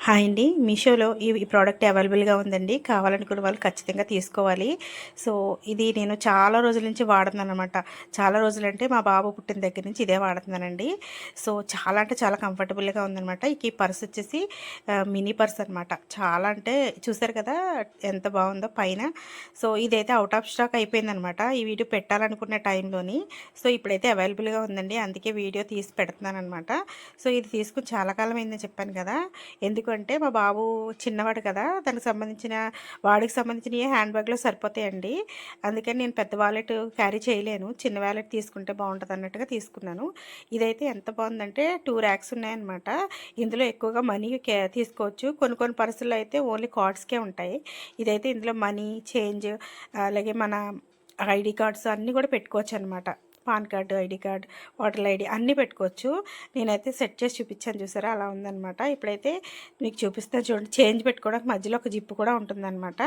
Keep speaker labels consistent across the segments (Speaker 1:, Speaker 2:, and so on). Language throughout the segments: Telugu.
Speaker 1: హాయ్ అండి, మీషోలో ఈ ప్రోడక్ట్ అవైలబుల్గా ఉందండి. కావాలనుకున్న వాళ్ళు ఖచ్చితంగా తీసుకోవాలి. సో ఇది నేను చాలా రోజుల నుంచి వాడుతున్నాను అనమాట. చాలా రోజులంటే మా బాబు పుట్టిన దగ్గర నుంచి ఇదే వాడుతున్నానండి. సో చాలా అంటే చాలా కంఫర్టబుల్గా ఉందనమాట. ఈ పర్స్ వచ్చేసి మినీ పర్స్ అనమాట. చాలా అంటే చూసారు కదా ఎంత బాగుందో పైన. సో ఇదైతే అవుట్ ఆఫ్ స్టాక్ అయిపోయిందనమాట ఈ వీడియో పెట్టాలనుకున్న టైంలోని. సో ఇప్పుడైతే అవైలబుల్గా ఉందండి, అందుకే వీడియో తీసి పెడుతున్నాను అనమాట. సో ఇది తీసుకుని చాలా కాలం అయిందని చెప్పాను కదా. ఎందుకంటే మా బాబు చిన్నవాడు కదా, దానికి సంబంధించిన వాడికి సంబంధించిన హ్యాండ్ బ్యాగ్లో సరిపోతాయండి. అందుకని నేను పెద్ద వాలెట్ క్యారీ చేయలేను, చిన్న వాలెట్ తీసుకుంటే బాగుంటుంది అన్నట్టుగా తీసుకున్నాను. ఇదైతే ఎంత బాగుందంటే 2 ర్యాక్స్ ఉన్నాయన్నమాట. ఇందులో ఎక్కువగా మనీ తీసుకోవచ్చు. కొన్ని కొన్ని పర్సుల్లో అయితే ఓన్లీ కార్డ్స్కే ఉంటాయి. ఇదైతే ఇందులో మనీ, చేంజ్, అలాగే మన ఐడి కార్డ్స్ అన్నీ కూడా పెట్టుకోవచ్చు అనమాట. Pan card, ID card, voter ID అన్నీ పెట్టుకోవచ్చు. నేనైతే సెట్ చేసి చూపించాను, చూసారా అలా ఉందనమాట. ఇప్పుడైతే మీకు చూపిస్తాను చూడండి. చేంజ్ పెట్టుకోవడానికి మధ్యలో ఒక జిప్పు కూడా ఉంటుందన్నమాట.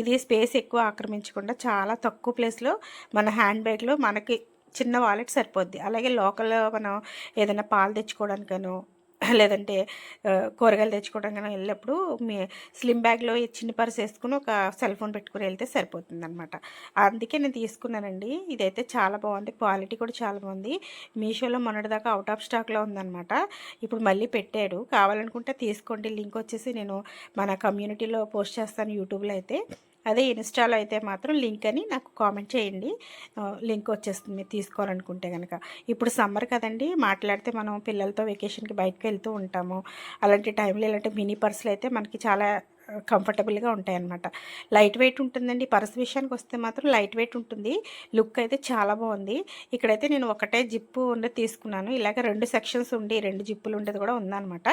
Speaker 1: ఇది స్పేస్ ఎక్కువ ఆక్రమించకుండా చాలా తక్కువ ప్లేస్లో మన హ్యాండ్ బ్యాగ్లో మనకి చిన్న వాలెట్ సరిపోద్ది. అలాగే లోకల్ మనం ఏదైనా పాలు తెచ్చుకోవడానికనో లేదంటే కూరగాయలు తెచ్చుకోవడానికి వెళ్ళినప్పుడు మీ స్లిమ్ బ్యాగ్లో చిన్న పర్స్ వేసుకుని ఒక సెల్ ఫోన్ పెట్టుకుని వెళ్తే సరిపోతుంది అనమాట. అందుకే నేను తీసుకున్నానండి. ఇదైతే చాలా బాగుంది, క్వాలిటీ కూడా చాలా బాగుంది. మీషోలో మొన్నటిదాకా అవుట్ ఆఫ్ స్టాక్లో ఉందన్నమాట. ఇప్పుడు మళ్ళీ పెట్టాడు, కావాలనుకుంటే తీసుకోండి. లింక్ వచ్చేసి నేను మన కమ్యూనిటీలో పోస్ట్ చేస్తాను, యూట్యూబ్లో అయితే. అదే ఇన్స్టాలో అయితే మాత్రం లింక్ అని నాకు కామెంట్ చేయండి, లింక్ వచ్చేస్తుంది మీరు తీసుకోవాలనుకుంటే కనుక. ఇప్పుడు సమ్మర్ కదండి, మాట్లాడితే మనం పిల్లలతో వెకేషన్కి బయటకు వెళ్తూ ఉంటాము. అలాంటి టైంలో ఇలాంటి మినీ పర్సులు అయితే మనకి చాలా కంఫర్టబుల్గా ఉంటాయన్నమాట. లైట్ వెయిట్ ఉంటుందండి. పర్స్ విషయానికి వస్తే మాత్రం లైట్ వెయిట్ ఉంటుంది. లుక్ అయితే చాలా బాగుంది. ఇక్కడైతే నేను ఒకటే జిప్పు ఉండేది తీసుకున్నాను. ఇలాగ 2 సెక్షన్స్ ఉండి 2 జిప్పులు ఉండేది కూడా ఉందన్నమాట.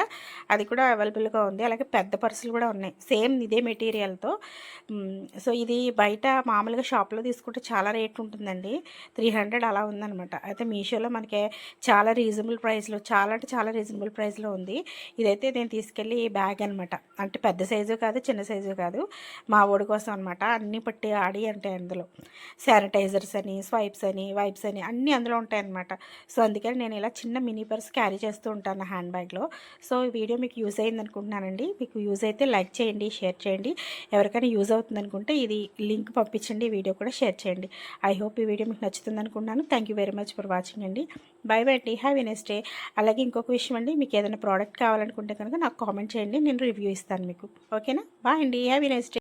Speaker 1: అది కూడా అవైలబుల్గా ఉంది. అలాగే పెద్ద పర్సులు కూడా ఉన్నాయి సేమ్ ఇదే మెటీరియల్తో. సో ఇది బయట మామూలుగా షాప్లో తీసుకుంటే చాలా రేట్ ఉంటుందండి, 300 అలా ఉందన్నమాట. అయితే మీషోలో మనకి చాలా రీజనబుల్ ప్రైస్లో, చాలా అంటే చాలా రీజనబుల్ ప్రైస్లో ఉంది. ఇదైతే నేను తీసుకెళ్ళి బ్యాగ్ అనమాట. అంటే పెద్ద సైజు కాదు, చిన్న సైజు కాదు, మా ఓడి కోసం అనమాట. అన్నీ పట్టి ఆడి అంటే అందులో శానిటైజర్స్ అని, స్వైప్స్ అని, వైప్స్ అని అన్నీ అందులో ఉంటాయన్నమాట. సో అందుకని నేను ఇలా చిన్న మినీ పర్స్ క్యారీ చేస్తూ ఉంటాను హ్యాండ్ బ్యాగ్లో. సో ఈ వీడియో మీకు యూజ్ అయింది అనుకుంటున్నానండి. మీకు యూజ్ అయితే లైక్ చేయండి, షేర్ చేయండి. ఎవరికైనా యూజ్ అవుతుంది అనుకుంటే ఇది లింక్ పంపించండి, ఈ వీడియో కూడా షేర్ చేయండి. ఐ హోప్ ఈ వీడియో మీకు నచ్చుతుంది అనుకుంటున్నాను. Thank you very much for watching అండి. బై బై అండి, హ్యావ్ ఎ నైస్ డే. అలాగే ఇంకొక విషయం అండి, మీకు ఏదైనా ప్రోడక్ట్ కావాలనుకుంటే కనుక నాకు కామెంట్ చేయండి, నేను రివ్యూ ఇస్తాను మీకు. ఓకేనా? బాయ్ అండి, హ్యావ్ ఎ నైస్ డే.